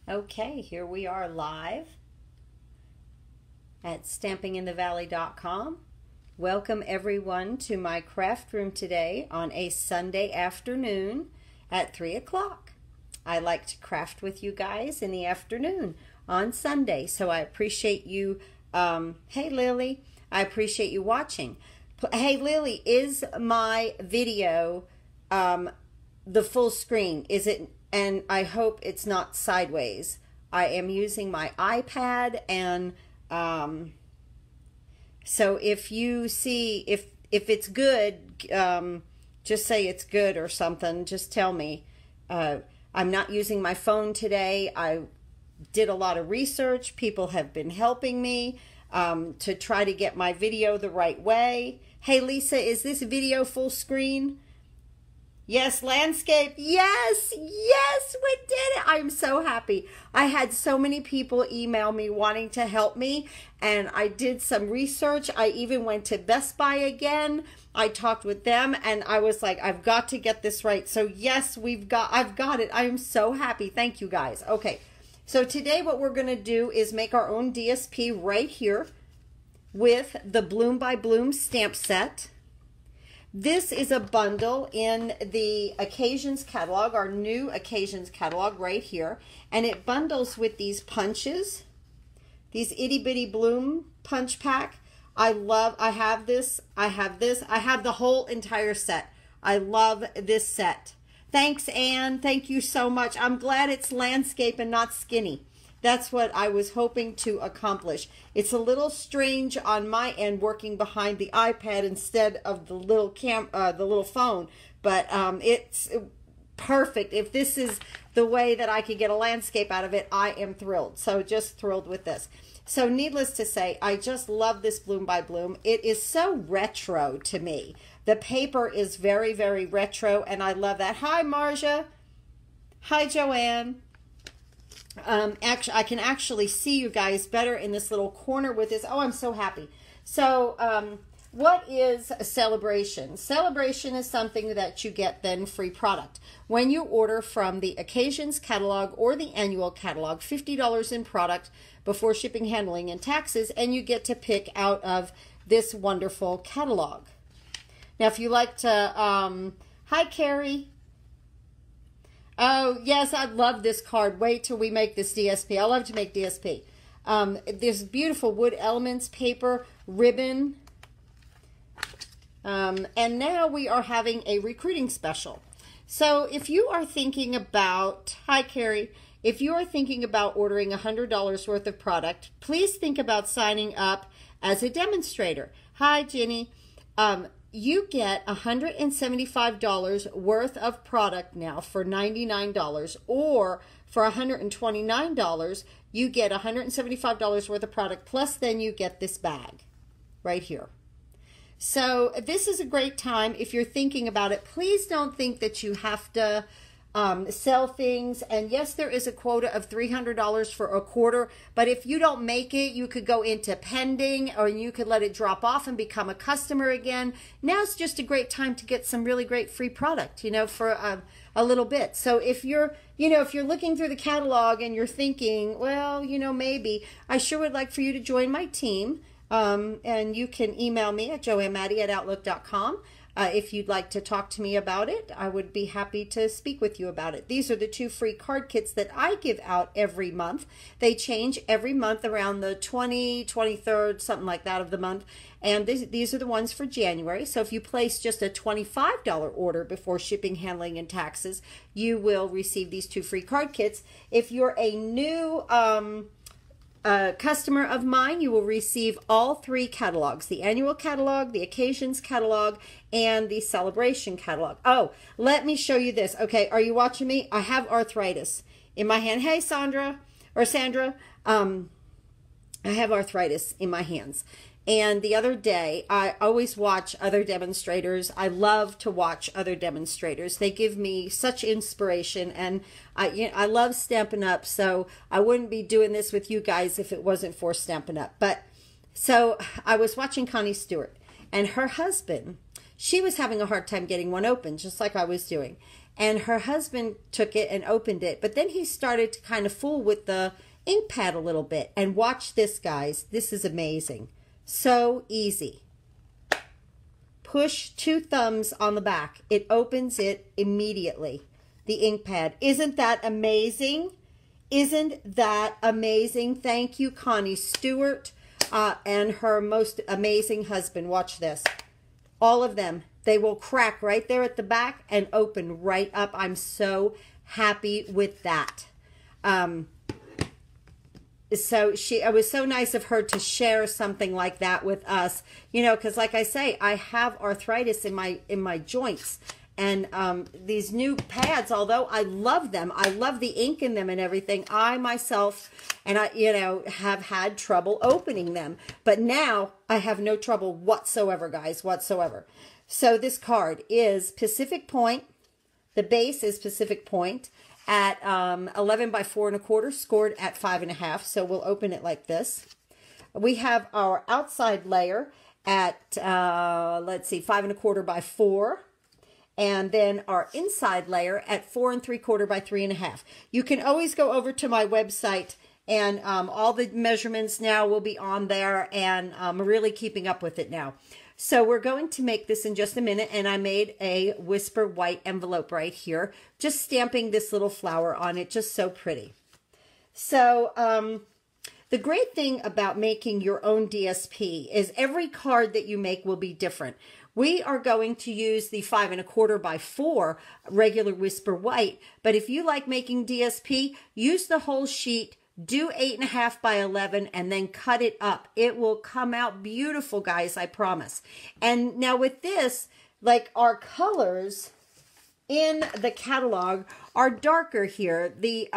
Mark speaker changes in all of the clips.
Speaker 1: Okay, here we are live at stampinginthevalley.com. Welcome everyone to my craft room today on a Sunday afternoon at 3 o'clock. I like to craft with you guys in the afternoon on Sunday, so I appreciate you. Hey Lily, I appreciate you watching. Hey Lily, is my video the full screen? Is it? And I hope it's not sideways. I am using my iPad, and so if you see, if it's good, just say it's good or something. Just tell me. I'm not using my phone today. I did a lot of research. People have been helping me to try to get my video the right way. Hey Lisa, is this video full screen? Yes, landscape. Yes, yes, we did it. I'm so happy. I had so many people email me wanting to help me, and I did some research. I even went to Best Buy again. I talked with them, and I was like, I've got to get this right. So yes, I've got it. I am so happy. Thank you guys. Okay, so today what we're going to do is make our own DSP right here with the Bloom by Bloom stamp set. This is a bundle in the Occasions catalog, our new Occasions catalog right here. And it bundles with these punches, these itty bitty bloom punch pack. I have this, I have the whole entire set. I love this set. Thanks, Anne. Thank you so much. I'm glad it's landscape and not skinny. That's what I was hoping to accomplish. It's a little strange on my end working behind the iPad instead of the little the little phone, but it's perfect. If this is the way that I could get a landscape out of it, I am thrilled. So just thrilled with this. So needless to say, I just love this Bloom by Bloom. It is so retro to me. The paper is very, very retro, and I love that. Hi, Marja. Hi, Joanne. I can actually see you guys better in this little corner with this. Oh, I'm so happy. So what is a celebration? Celebration is something that you get then free product. When you order from the Occasions catalog or the annual catalog, $50 in product before shipping, handling, and taxes, and you get to pick out of this wonderful catalog. Now, if you like to, hi, Carrie. Oh, yes, I love this card. Wait till we make this DSP. I love to make DSP. There's beautiful wood elements, paper, ribbon. And now we are having a recruiting special. So if you are thinking about, hi, Carrie, if you are thinking about ordering $100 worth of product, please think about signing up as a demonstrator. Hi, Jenny. You get $175 worth of product now for $99, or for $129, you get $175 worth of product, plus then you get this bag right here. So this is a great time if you're thinking about it. Please don't think that you have to sell things. And yes, there is a quota of $300 for a quarter, but if you don't make it, you could go into pending, or you could let it drop off and become a customer again. Now's just a great time to get some really great free product, you know, for a little bit. So if you're, if you're looking through the catalog and you're thinking, well, maybe I sure would like for you to join my team. And you can email me at joannemaddie@outlook.com. If you'd like to talk to me about it, I would be happy to speak with you about it. These are the 2 free card kits that I give out every month. They change every month around the 23rd, something like that of the month. And these are the ones for January. So if you place just a $25 order before shipping, handling, and taxes, you will receive these 2 free card kits. If you're a new customer of mine, you will receive all 3 catalogs: the annual catalog, the Occasions catalog, and the Celebration catalog. Oh, let me show you this. Okay, are you watching me? I have arthritis in my hand. Hey, Sandra. I have arthritis in my hands. And the other day, I always watch other demonstrators. I love to watch other demonstrators. They give me such inspiration, and I love Stampin' Up, so I wouldn't be doing this with you guys if it wasn't for Stampin' Up. But so I was watching Connie Stewart, and her husband, she was having a hard time getting one open, just like I was doing. and her husband took it and opened it, but then he started to kind of fool with the ink pad a little bit. And watch this, guys. This is amazing. So easy. Push 2 thumbs on the back. It opens it immediately. The ink pad. Isn't that amazing? Isn't that amazing? Thank you, Connie Stewart, and her most amazing husband. Watch this. All of them. They will crack right there at the back and open right up. I'm so happy with that. So it was so nice of her to share something like that with us, you know, because like I say, I have arthritis in my joints, and these new pads, although I love them, I love the ink in them and everything, I myself, and I, you know, have had trouble opening them, but now I have no trouble whatsoever, guys, whatsoever. So this card is Pacific Point. The base is Pacific Point at 11 by 4 1/4, scored at 5 1/2. So we'll open it like this. We have our outside layer at, let's see, 5 1/4 by 4. And then our inside layer at 4 3/4 by 3 1/2. You can always go over to my website, and all the measurements now will be on there, and I'm really keeping up with it now. So we're going to make this in just a minute, and I made a Whisper white envelope right here, just stamping this little flower on it, just so pretty. So the great thing about making your own DSP is every card that you make will be different. We are going to use the 5 1/4 by 4 regular Whisper white, but if you like making DSP, use the whole sheet, do 8 1/2 by 11, and then cut it up. It will come out beautiful, guys, I promise. And now with this, like, our colors in the catalog are darker here. The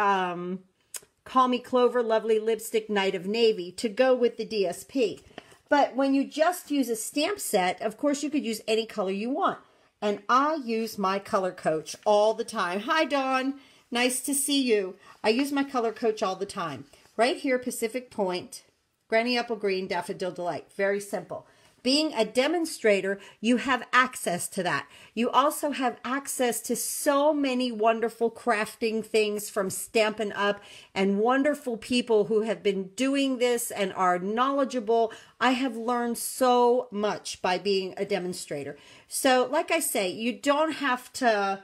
Speaker 1: Call Me Clover, Lovely Lipstick, Night of Navy, to go with the DSP. But when you just use a stamp set, of course, you could use any color you want. And I use my Color Coach all the time. Hi, Dawn. Nice to see you. I use my Color Coach all the time. Right here, Pacific Point, Granny Apple Green, Daffodil Delight. Very simple. Being a demonstrator, you have access to that. You also have access to so many wonderful crafting things from Stampin' Up, and wonderful people who have been doing this and are knowledgeable. I have learned so much by being a demonstrator. So like I say, you don't have to,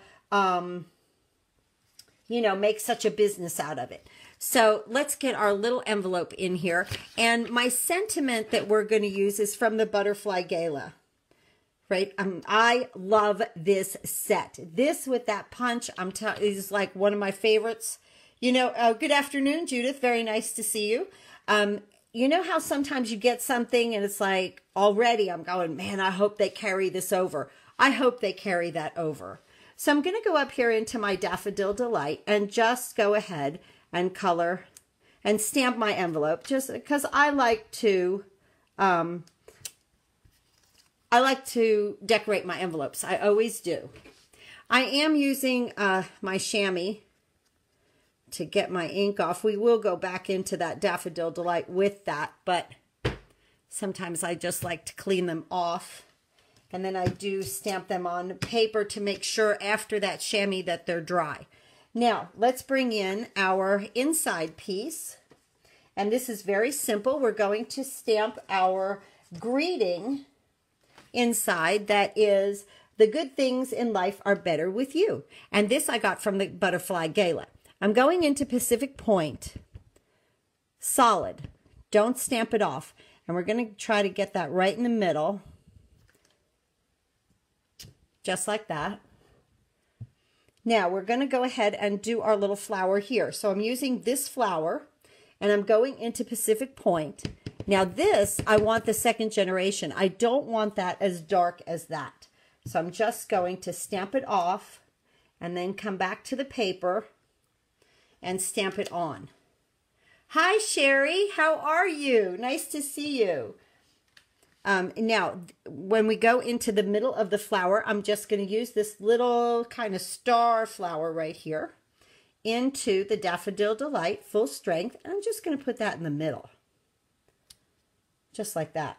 Speaker 1: you know, make such a business out of it. So let's get our little envelope in here. And my sentiment that we're going to use is from the Butterfly Gala. Right? I love this set. This with that punch, is like one of my favorites. You know, good afternoon, Judith. Very nice to see you. You know how sometimes you get something and it's like, already I'm going, man, I hope they carry this over. I hope they carry that over. So I'm going to go up here into my Daffodil Delight and just go ahead and color and stamp my envelope, just because I like to decorate my envelopes. I always do. I am using my chamois to get my ink off. We will go back into that Daffodil Delight with that, but sometimes I just like to clean them off. And then I do stamp them on paper to make sure after that chamois that they're dry. Now, let's bring in our inside piece. And this is very simple. We're going to stamp our greeting inside. That is, the good things in life are better with you. And this I got from the Butterfly Gala. I'm going into Pacific Point. Solid. Don't stamp it off. And we're going to try to get that right in the middle. Just like that. Now we're going to go ahead and do our little flower here. So I'm using this flower and I'm going into Pacific Point. Now this, I want the second generation. I don't want that as dark as that. So I'm just going to stamp it off and then come back to the paper and stamp it on. Hi, Sherry. How are you? Nice to see you. Now, when we go into the middle of the flower, I'm just going to use this little kind of star flower right here into the Daffodil Delight full strength. And I'm just going to put that in the middle. Just like that.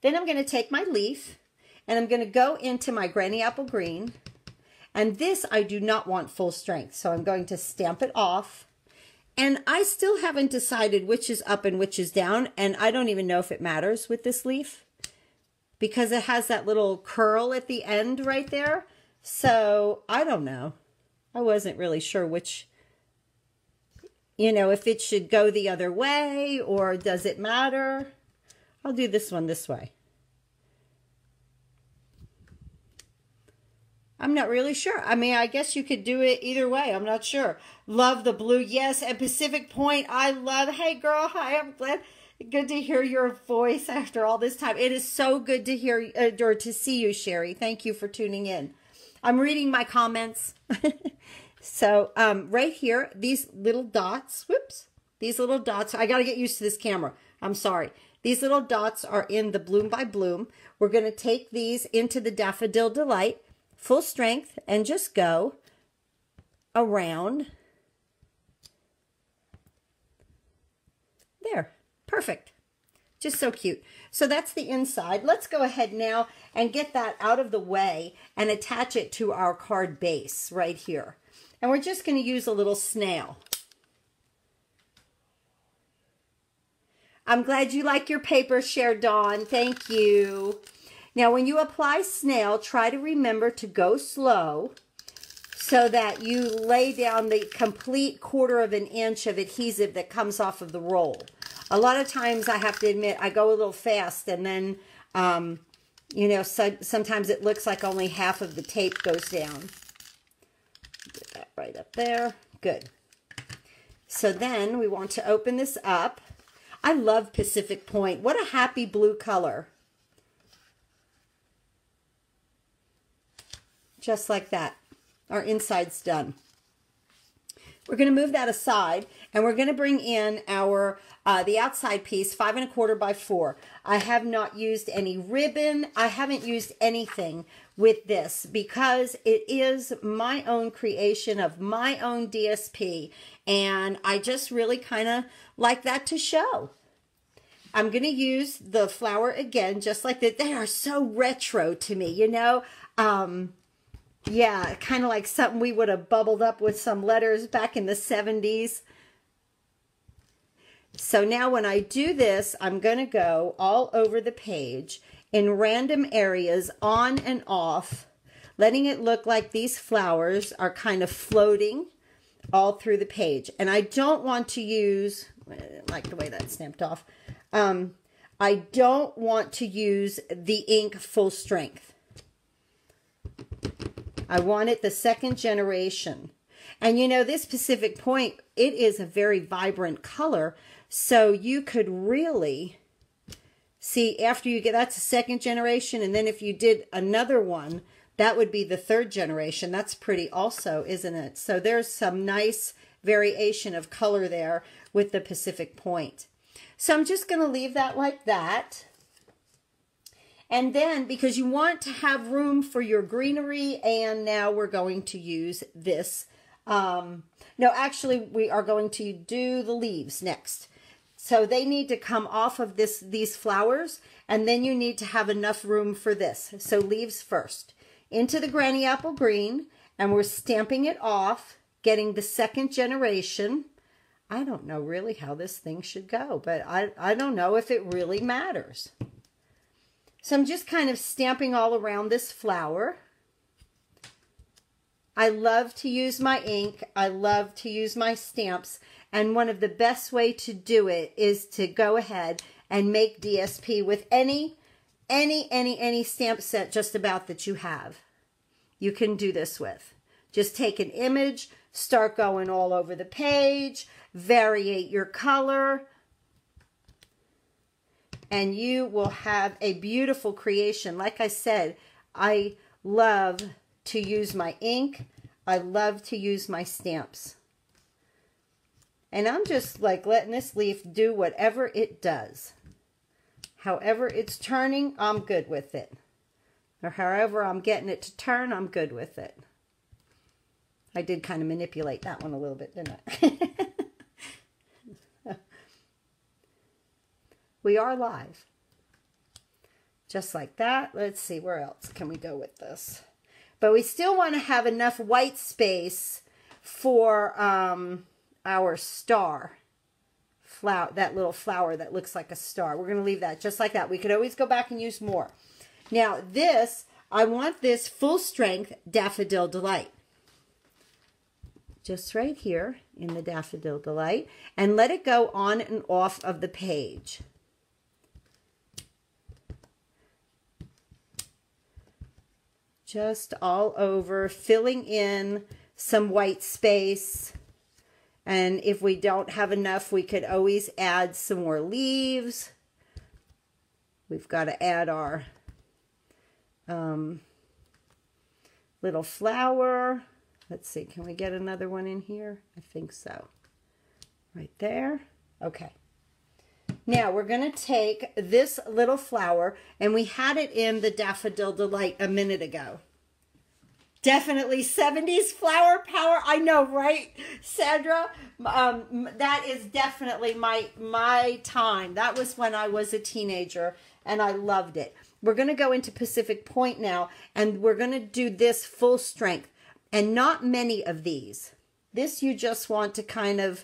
Speaker 1: Then I'm going to take my leaf and I'm going to go into my Granny Apple Green And this I do not want full strength. So I'm going to stamp it off. And I still haven't decided which is up and which is down. And I don't even know if it matters with this leaf, because it has that little curl at the end right there. So I don't know. I wasn't really sure which, you know, if it should go the other way or does it matter? I'll do this one this way. I'm not really sure. I mean, I guess you could do it either way. I'm not sure. Love the blue. Yes, at Pacific Point, I love. Hey, girl. Hi, I'm glad. Good to hear your voice after all this time. It is so good to hear or to see you, Sherry. Thank you for tuning in. I'm reading my comments. So right here, these little dots, whoops, these little dots, I got to get used to this camera. I'm sorry. These little dots are in the Bloom by Bloom. We're going to take these into the Daffodil Delight, full strength, and just go around. There, perfect. Just so cute. So that's the inside. Let's go ahead now and get that out of the way and attach it to our card base right here. And we're just going to use a little snail. I'm glad you like your paper, Cher Dawn. Thank you. Now, when you apply snail, try to remember to go slow so that you lay down the complete 1/4 of an inch of adhesive that comes off of the roll. A lot of times, I have to admit, I go a little fast, and then, you know, sometimes it looks like only half of the tape goes down. Get that right up there. Good. So then we want to open this up. I love Pacific Point. What a happy blue color. Just like that. Our inside's done. We're going to move that aside, and we're going to bring in our the outside piece, 5 1/4 by 4. I have not used any ribbon. I haven't used anything with this because it is my own creation of my own DSP, and I just really kind of like that to show. I'm going to use the flower again, just like that. They are so retro to me, you know. Yeah, kind of like something we would have bubbled up with some letters back in the 70s. So now when I do this, I'm going to go all over the page in random areas, on and off, letting it look like these flowers are kind of floating all through the page. And I don't want to use, I didn't like the way that's stamped off. I don't want to use the ink full strength. I want it the 2nd generation. And you know, this Pacific Point, it is a very vibrant color. So you could really see after you get, that's the 2nd generation. And then if you did another one, that would be the 3rd generation. That's pretty also, isn't it? So there's some nice variation of color there with the Pacific Point. So I'm just going to leave that like that. And then, because you want to have room for your greenery, and now we're going to use this. No, actually, we are going to do the leaves next. So they need to come off of these flowers, and then you need to have enough room for this. So leaves first. Into the Granny Apple Green, and we're stamping it off, getting the 2nd generation. I don't know really how this thing should go, but I don't know if it really matters. So I'm just kind of stamping all around this flower. I love to use my ink. I love to use my stamps. And one of the best way to do it is to go ahead and make DSP with any stamp set just about that you have. You can do this with. Just take an image, start going all over the page, variate your color, and you will have a beautiful creation. Like I said, I love to use my ink. I love to use my stamps. And I'm just like letting this leaf do whatever it does. However it's turning, I'm good with it. Or however I'm getting it to turn, I'm good with it. I did kind of manipulate that one a little bit, didn't I? We are live. Just like that. Let's see, where else can we go with this? but we still want to have enough white space for our star flower, that little flower that looks like a star. We're going to leave that just like that. We could always go back and use more. Now this, I want this full strength Daffodil Delight. Just right here in the Daffodil Delight, and let it go on and off of the page. Just all over, filling in some white space. And if we don't have enough, we could always add some more leaves. We've got to add our little flower. Let's see, can we get another one in here? I think so. Right there. Okay. Now we're going to take this little flower, and we had it in the Daffodil Delight a minute ago. Definitely 70s flower power. I know, right, Sandra? That is definitely my time. That was when I was a teenager, and I loved it. We're going to go into Pacific Point now, and we're going to do this full strength. And not many of these. This you just want to kind of,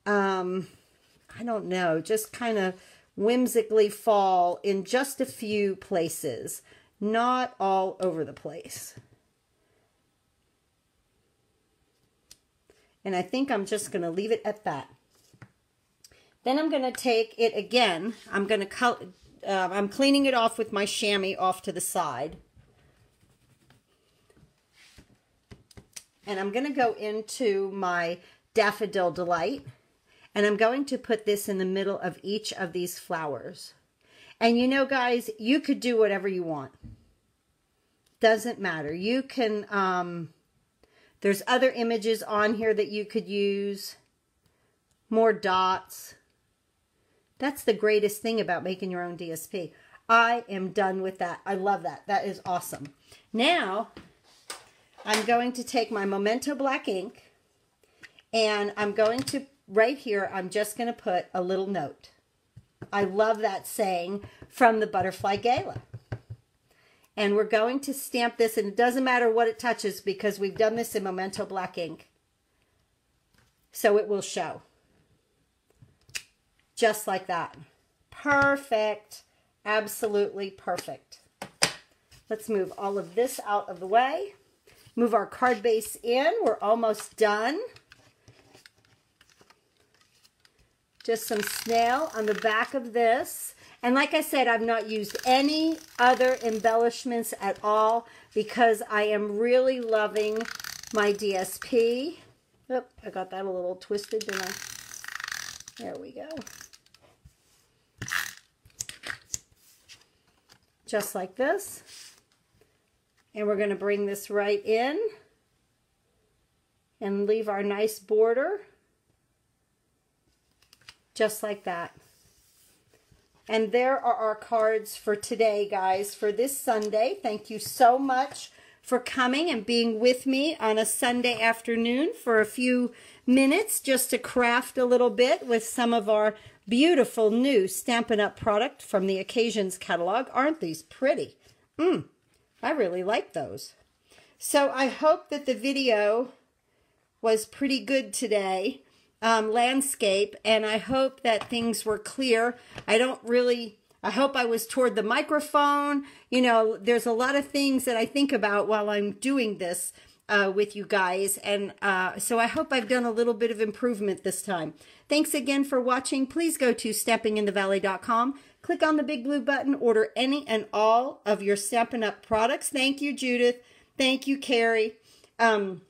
Speaker 1: I don't know, just kind of whimsically fall in just a few places. Not all over the place. And I think I'm just going to leave it at that. Then I'm going to take it again. I'm going to I'm cleaning it off with my chamois off to the side. And I'm going to go into my Daffodil Delight, and I'm going to put this in the middle of each of these flowers. And you know, guys, you could do whatever you want. Doesn't matter. You can, there's other images on here that you could use. More dots. That's the greatest thing about making your own DSP. I am done with that. I love that. That is awesome. Now, I'm going to take my Memento black ink, and I'm going to, right here, I'm just going to put a little note. I love that saying from the Butterfly Gala. And we're going to stamp this, and it doesn't matter what it touches because we've done this in Memento black ink. So it will show. Just like that. Perfect. Absolutely perfect. Let's move all of this out of the way. Move our card base in. We're almost done. Just some snail on the back of this. And like I said, I've not used any other embellishments at all because I am really loving my DSP. Oop, I got that a little twisted, didn't I? There we go. Just like this. And we're going to bring this right in and leave our nice border. Just like that. And there are our cards for today, guys, for this Sunday. Thank you so much for coming and being with me on a Sunday afternoon for a few minutes just to craft a little bit with some of our beautiful new Stampin' Up! Product from the Occasions catalog. Aren't these pretty? I really like those. So I hope that the video was pretty good today, landscape, and I hope that things were clear. I hope I was toward the microphone. You know, there's a lot of things that I think about while I'm doing this with you guys, and so I hope I've done a little bit of improvement this time. Thanks again for watching. Please go to stampinginthevalley.com. Click on the big blue button. Order any and all of your Stampin' Up! Products. Thank you, Judith. Thank you, Carrie. And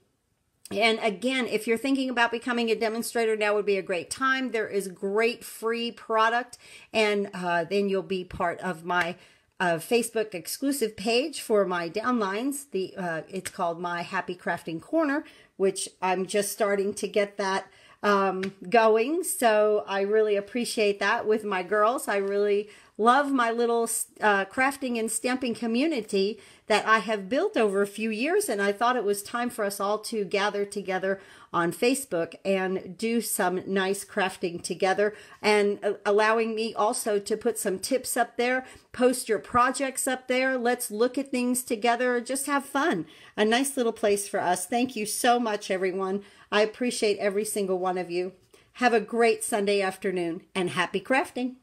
Speaker 1: again, if you're thinking about becoming a demonstrator, now would be a great time. There is great free product, and then you'll be part of my Facebook exclusive page for my downlines. It's called My Happy Crafting Corner, which I'm just starting to get that going. So I really appreciate that with my girls. I really love my little crafting and stamping community that I have built over a few years, and I thought it was time for us all to gather together on Facebook and do some nice crafting together, and allowing me also to put some tips up there, post your projects up there. Let's look at things together, just have fun. A nice little place for us. Thank you so much, everyone. I appreciate every single one of you. Have a great Sunday afternoon and happy crafting.